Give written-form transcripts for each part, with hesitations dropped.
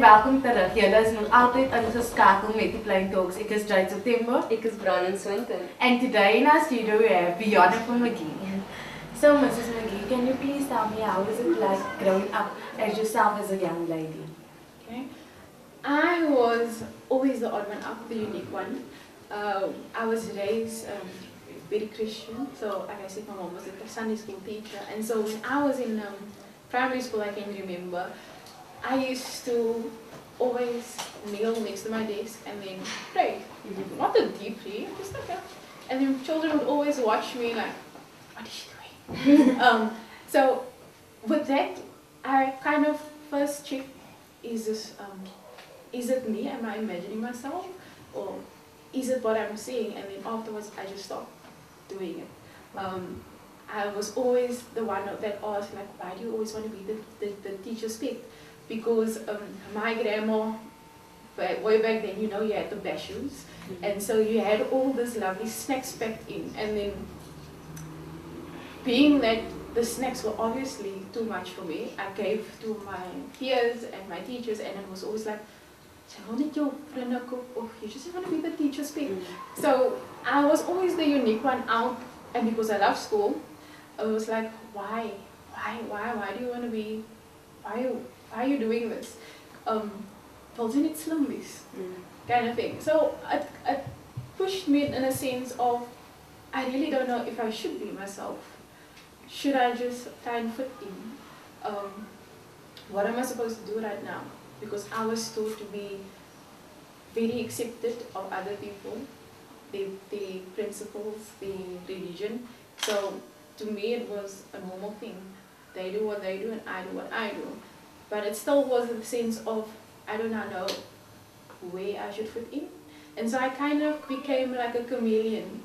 welkom terug. Julle is nog altyd ingeskakel met die Plain Talks. Ek is Jade September. Ek is Brandon Swinton. And today in our studio we have Beyonifer McGee. So Mrs. McGee, can you please tell me how was it like growing up as yourself as a young lady? Okay. I was always the odd one out, the unique one. I was raised very Christian, so like I said, my mom was a Sunday school teacher, and so when I was in primary school, I can remember, I used to always kneel next to my desk and then pray. Not a deep prayer, just like that. And then children would always watch me like, what is she doing? So with that, I kind of first checked, is it me? Am I imagining myself? Or is it what I'm seeing? And then afterwards, I just stopped doing it. I was always the one that asked, like, why do you always want to be the teacher's pet? Because my grandma, way back then, you know, you had the bashes, and so you had all this lovely snacks packed in, and then being that the snacks were obviously too much for me, I gave to my peers and my teachers, and it was always like, you just want to be the teacher's pet. So I was always the unique one out, and because I love school, I was like, why do you want to be, why are you doing this? Wasn't it slim this? Kind of thing. So it pushed me in a sense of, I really don't know if I should be myself. Should I just try and fit in? What am I supposed to do right now? Because I was taught to be very accepted of other people, the principles, the religion. So to me it was a normal thing. They do what they do and I do what I do. But it still was a sense of, I do not know where I should fit in. And so I kind of became like a chameleon.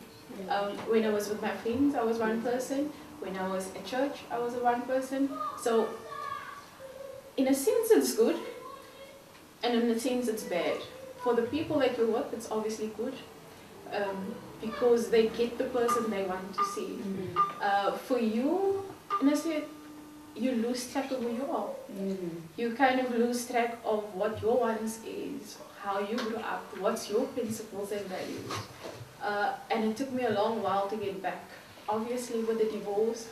When I was with my friends, I was one person. When I was at church, I was one person. So in a sense it's good, and in a sense it's bad. For the people that you work, it's obviously good, because they get the person they want to see. For you, in a sense, you lose track of who you are. You kind of lose track of what your wants is, how you grew up, what's your principles and values. And it took me a long while to get back. Obviously with the divorce,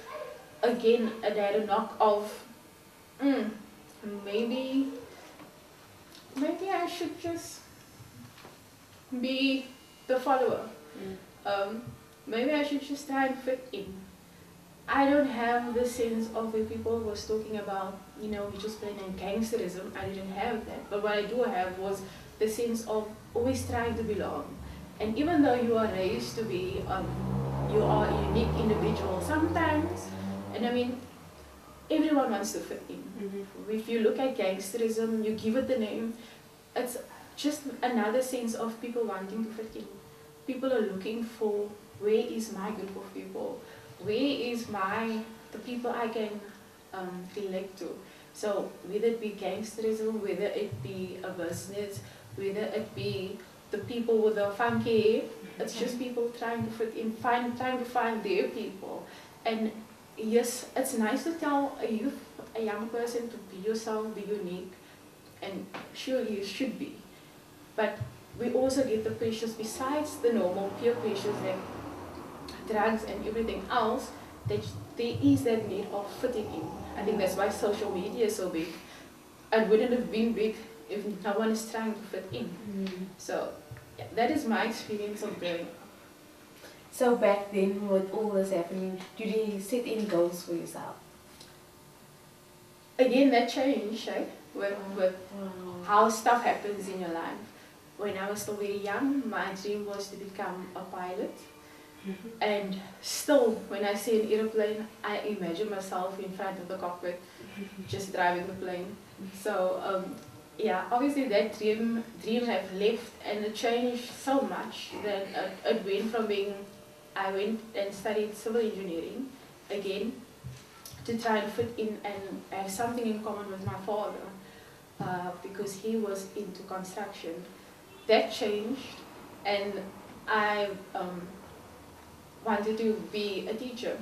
again, it had a knock of, maybe I should just be the follower. Maybe I should just try and fit in. I don't have the sense of when people was talking about, you know, we just playing in gangsterism. I didn't have that. But what I do have was the sense of always trying to belong. And even though you are raised to be, you are a unique individual sometimes, and I mean, everyone wants to fit in. If you look at gangsterism, you give it the name, it's just another sense of people wanting to fit in. People are looking for, where is my group of people? Where is the people I can relate to? So whether it be gangsterism, whether it be a business, whether it be the people with the funky hair, it's just people trying to fit in, trying to find their people. And yes, it's nice to tell a young person to be yourself, be unique, and sure you should be. But we also get the pressures besides the normal peer pressures like drugs and everything else, that there is that need of fitting in. I think that's why social media is so big. It wouldn't have been big if no one is trying to fit in. So yeah, that is my experience of growing up. So back then, with all this happening, did you set any goals for yourself? Again, that changed, right? With how stuff happens in your life. When I was still very young, my dream was to become a pilot. And still, when I see an airplane, I imagine myself in front of the cockpit, just driving the plane. So yeah, obviously that dream have left, and it changed so much that it went from being, I went and studied civil engineering again to try and fit in and have something in common with my father, because he was into construction. That changed, and I wanted to be a teacher.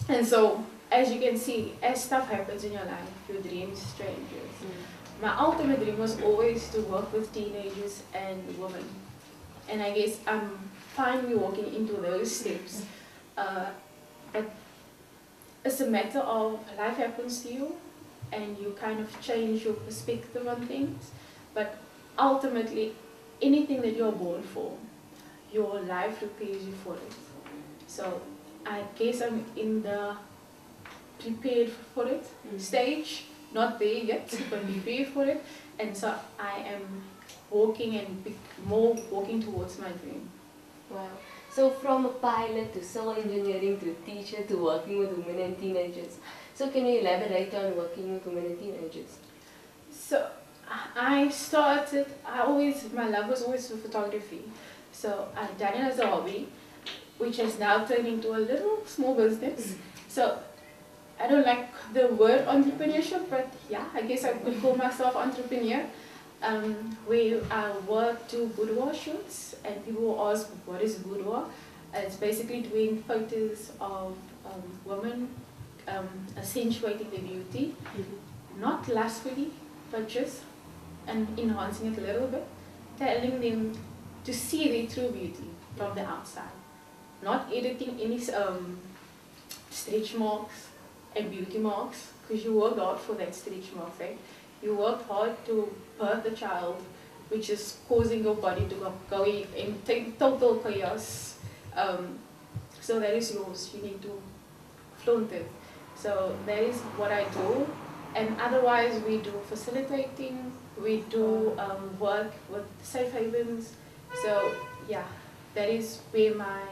And so, as you can see, as stuff happens in your life, your dreams changes. my ultimate dream was always to work with teenagers and women. And I guess I'm finally walking into those steps. But it's a matter of life happens to you and you kind of change your perspective on things. But ultimately, anything that you're born for, your life prepares you for it. So I guess I'm in the prepared for it stage, not there yet, but prepared for it. And so I am walking towards my dream. Wow. So from a pilot to civil engineering to teacher to working with women and teenagers. So can you elaborate on working with women and teenagers? So my love was always for photography. So I've done it as a hobby, which has now turned into a little small business. So I don't like the word entrepreneurship, but yeah, I guess I could call myself entrepreneur. Where I work do boudoir shoots, and people will ask, what is boudoir? It's basically doing photos of women accentuating their beauty, not lustfully, but just enhancing it a little bit, telling them to see their true beauty from the outside, not editing any stretch marks and beauty marks, because you work hard for that stretch marks, right? You work hard to birth the child, which is causing your body to go in total chaos. So that is yours. You need to flaunt it. So that is what I do. And otherwise, we do facilitating. We do work with safe havens. So yeah, that is where my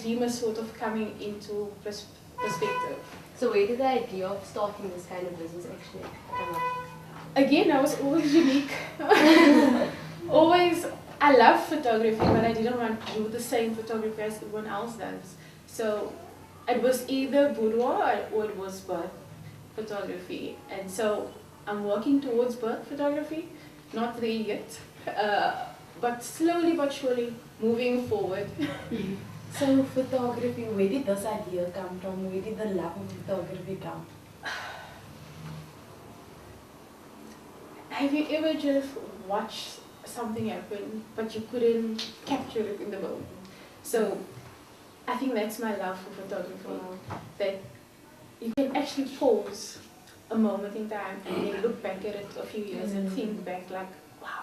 dream is sort of coming into perspective. So where did the idea of starting this kind of business actually come up? Again, I was always unique. I love photography, but I didn't want to do the same photography as everyone else does. So it was either boudoir or it was birth photography. And so I'm working towards birth photography, not there yet, but slowly but surely moving forward. So photography, where did this idea come from? Where did the love of photography come? Have you ever just watched something happen, but you couldn't capture it in the moment? So I think that's my love for photography. Wow. That you can actually pause a moment in time and then look back at it a few years and think back like, wow.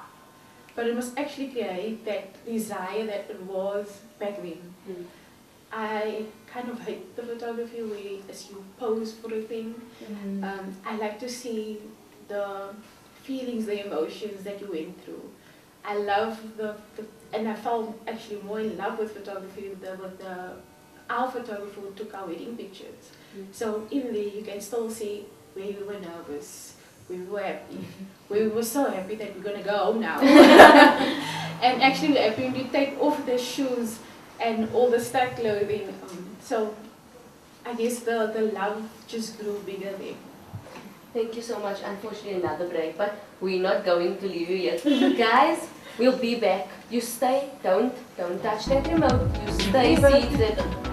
But it must actually create that desire that it was back then. I kind of hate the photography where as you pose for a thing. I like to see the feelings, the emotions that you went through. I love and I fell actually more in love with photography with our photographer who took our wedding pictures. So in there you can still see where we were nervous, where we were happy, where we were so happy that we're gonna go home now. And actually we're happy when you take off the shoes and all the stuck clothing. So I guess the love just grew bigger there. Thank you so much. Unfortunately, another break, but we're not going to leave you yet. Guys, we'll be back. You stay. Don't touch that remote. You stay seated.